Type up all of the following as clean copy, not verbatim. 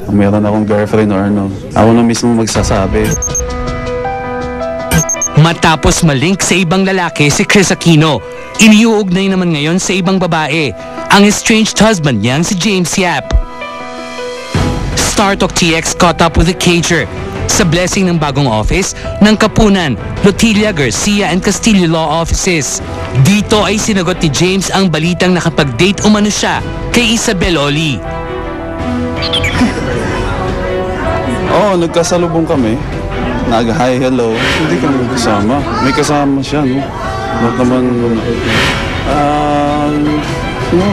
Kung meron akong girlfriend or ano, ako na mismo magsasabi. Matapos malink sa ibang lalaki si Kris Aquino, iniuugnay naman ngayon sa ibang babae, ang estranged husband niyang si James Yap. StarTalk TX caught up with the Cager sa blessing ng bagong office ng Kapunan, Lotilla, Garcia and Castillo Law Offices. Dito ay sinagot ni James ang balitang nakapag-date umano siya kay Isabel Oli. Oo, nagkasalubong kami. Nag-hi, hello. Hindi kami kasama. May kasama siya, no? Ba't naman,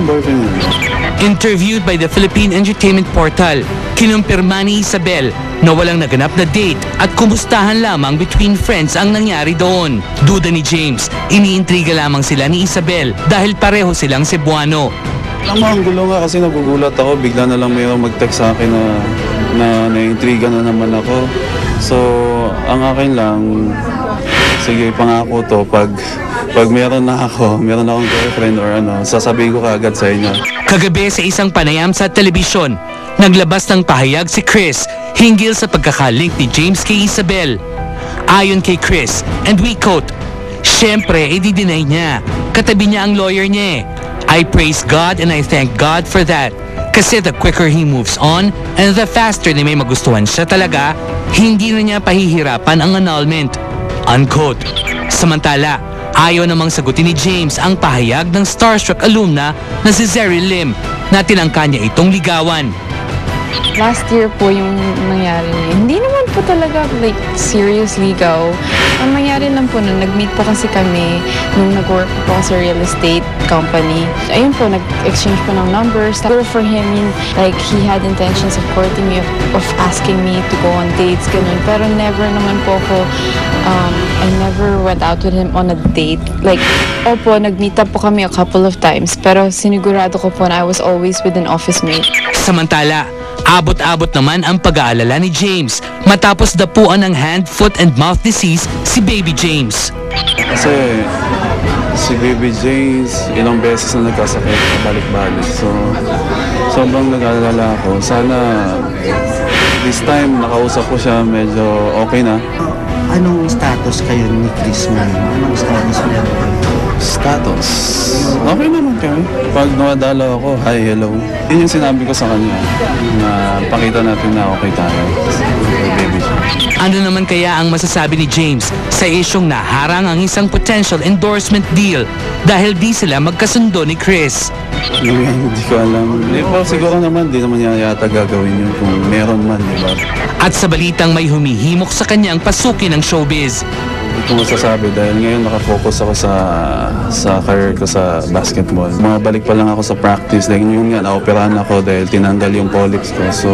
boyfriend niya. Interviewed by the Philippine Entertainment Portal, kinumpirma ni Isabel na walang naganap na date at kumustahan lamang between friends ang nangyari doon. Duda ni James, iniintriga lamang sila ni Isabel dahil pareho silang Cebuano. Alam mo, ang gulo nga kasi nagugulat ako. Bigla na lang mayroong mag-text sa akin na naintriga na naman ako. So, ang akin lang, sige, pangako to, pag meron akong girlfriend or ano, sasabihin ko kaagad sa inyo. Kagabi sa isang panayam sa telebisyon, naglabas ng pahayag si Kris hinggil sa pagkakalink ni James kay Isabel. Ayon kay Kris, and we quote, "Siyempre, i-deny niya. Katabi niya ang lawyer niya. I praise God and I thank God for that. Kasi the quicker he moves on and the faster na may magustuhan siya talaga, hindi na niya pahihirapan ang annulment." Unquote. Samantala, ayaw namang sagutin ni James ang pahayag ng starstruck alumna na si Zeri Lim na tinangka niya itong ligawan. Last year po yung nangyari niya. Hindi naman po talaga like serious ligaw. Ang nangyari lang po na nag-meet po kasi kami nung nag-work po sa real estate company. Ayun po, nag-exchange po ng numbers. Pero for him, like he had intentions of courting me, of asking me to go on dates, ganun. Pero never naman po ako, I never went out with him on a date. Like, opo, nag-meet up po kami a couple of times. Pero sinigurado ko po na I was always with an office mate. Samantala, abot-abot naman ang pag-aalala ni James matapos dapuan ng hand, foot and mouth disease si Baby James. Kasi si Baby James, ilang beses na nagkasakit, balik-balik. So, sobrang nag-aalala ako. Sana this time nakausap ko siya, medyo okay na. Anong status kayo ni Kris ngayon? Anong status niya? Status? Okay naman kami. Pag nawadala ako, hi, hello. Yun yung sinabi ko sa kanya na pakita natin na okay tayo. Baby. Ano naman kaya ang masasabi ni James sa isyong naharang ang isang potential endorsement deal dahil di sila magkasundo ni Kris? Hindi ko alam. Siguro naman, di naman niya yata gagawin yun kung meron man, di ba? At sa balitang may humihimok sa kanyang pasukin ng showbiz. Hindi ko masasabi dahil ngayon nakafocus ako sa career ko sa basketball. Mabalik pa lang ako sa practice. Like yun nga, naoperahan ako dahil tinanggal yung polyps ko. So,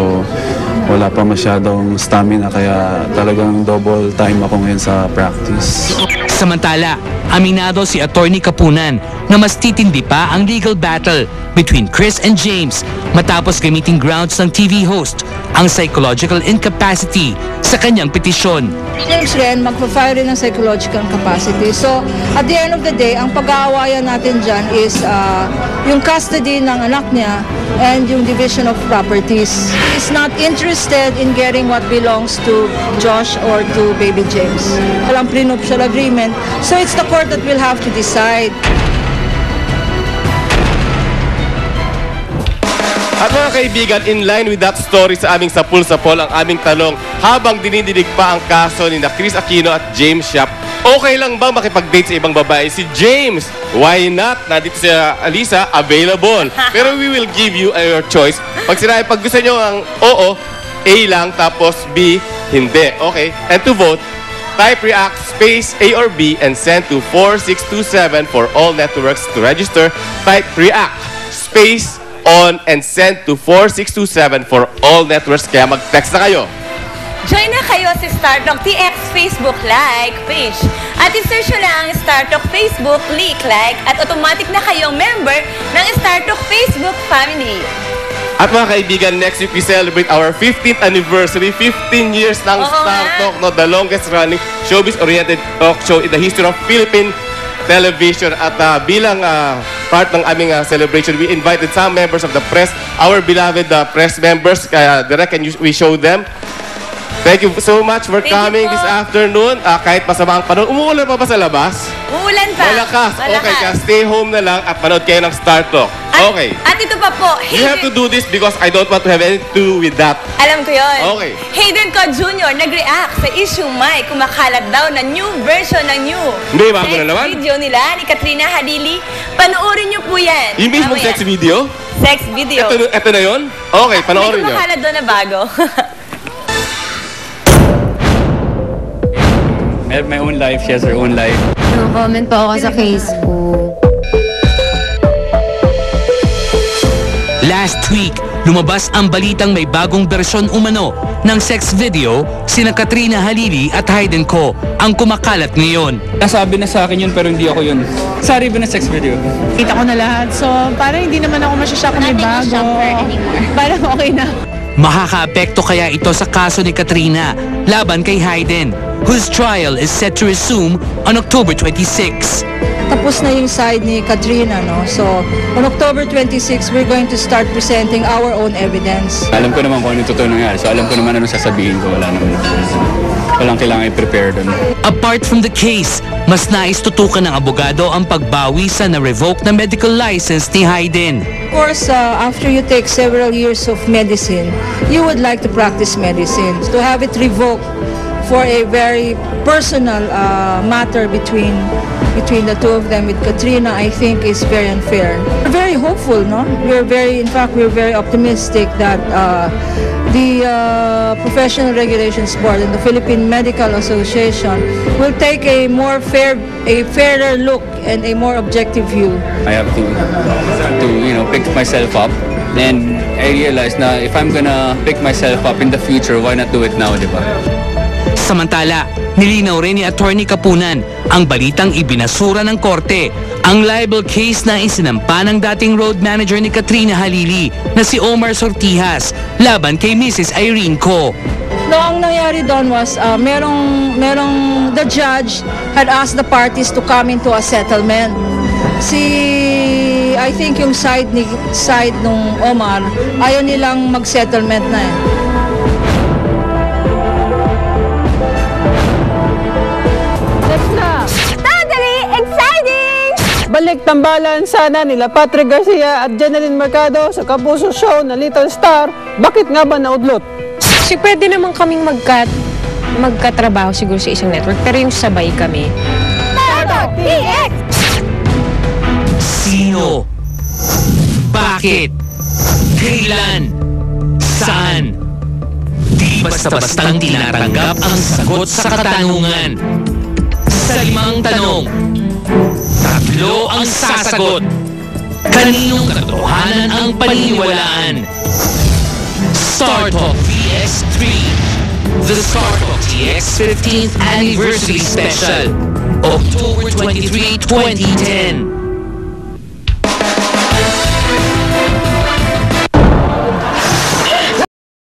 wala pa masyadong stamina kaya talagang double time ako ngayon sa practice. Samantala, aminado si Attorney Kapunan na mas titindi pa ang legal battle between Kris and James matapos gamiting grounds ng TV host ang psychological incapacity sa kanyang petisyon. James rin, magpa-file rin ng psychological incapacity. So, at the end of the day, ang pag-aawayan natin dyan is yung custody ng anak niya and yung division of properties. He's not interested in getting what belongs to Josh or to Baby James. Walang prenuptial agreement. So, it's the court that will have to decide. At mga kaibigan, in line with that story sa aming sapul-sapol, ang aming tanong, habang dinidinig pa ang kaso ni Kris Aquino at James Yap, okay lang bang makipag-date sa ibang babae si James? Why not? Nandito si Alisa, available. Pero we will give you your choice. Pag gusto nyo ang oo, A lang, tapos B, hindi. Okay? And to vote, type react space A or B and send to 4627 for all networks to register. Type react space on and send to 4627 for all networks. Kaya mag-text na kayo. Join na kayo sa StarTalk TX Facebook like page. At i-search nyo lang ang StarTalk Facebook, click like, at automatic na kayong member ng StarTalk Facebook family. At mga kaibigan, next week we celebrate our 15th anniversary, 15 years ng StarTalk, no, the longest running showbiz-oriented talk show in the history of Philippine Television. At bilang part ng aming celebration, we invited some members of the press, our beloved press members. Direk, can we show them? Thank you so much for Thank you coming po. this afternoon. Kahit masama ang panahon, umuulan pa ba sa labas? Uulan pa. Malakas. Okay, Malakas. kaya stay home na lang at manood kayo ng Star Talk. Okay. At ito pa po, You have to do this because I don't want to have anything to do with that. Alam ko yun. Okay. Hayden Co Jr. nag-react sa issue May kumakalat daw na new version ng new Hindi, bago na sex naman. video nila ni Katrina Halili. Panoorin niyo po yan. Yung mismo Mamaya. sex video? Sex video. Ito na yun? Okay, panoorin May nyo. kumakalat doon na bago. I have my own life, she has her own life. Comment po ako sa Facebook. Last week, lumabas ang balitang may bagong bersyon umano ng sex video sina Katrina Halili at Hayden Co ang kumakalat ngayon. Nasabi na sa akin yun pero hindi ako yun. Sorry ba na sex video? Kita ko na lahat. So, parang hindi naman ako masyashock na may bago. Parang okay na. Makakaapekto kaya ito sa kaso ni Katrina laban kay Hayden, whose trial is set to resume on October 26. Tapos na yung side ni Katrina, no? So, on October 26, we're going to start presenting our own evidence. Alam ko naman kung ano yung totoo nangyari. So alam ko naman ano sasabihin ko. Walang kailangan i-prepare doon. Apart from the case, mas nais tutukan ng abogado ang pagbawi sa na-revoke na medical license ni Hayden. Of course, after you take several years of medicine, you would like to practice medicine. To have it revoked for a very personal matter between the two of them with Katrina, I think is very unfair. We're very hopeful, no? We're very optimistic that the Professional Regulations Board and the Philippine Medical Association will take a fairer look and a more objective view. I have to pick myself up. And I realized na if I'm gonna pick myself up in the future, why not do it now, di ba? Samantala, nilinaw rin ni Attorney Kapunan ang balitang ibinasura ng korte ang libel case na isinampa ng dating road manager ni Katrina Halili na si Omar Sortijas laban kay Mrs. Irene Co. No, ang nangyari doon was the judge had asked the parties to come into a settlement. I think yung side nung Omar, ayaw nilang mag-settlement na eh. Balik tambalan sana nila Patrick Garcia at Jeneline Mercado sa Kapuso Show na Little Star. Bakit nga ba naudlot? Kasi pwede naman kaming magkatrabaho siguro sa isang network, pero yung sabay kami. Sino? Bakit? Kailan? Saan? Di basta-bastang tinatanggap ang sagot sa katanungan. Sa 5 tanong, 3 ang sasagot. Kaninong katotohanan ang paniniwalaan? Star Talk VX3, the Star Talk TX 15th Anniversary Special, October 23, 2010.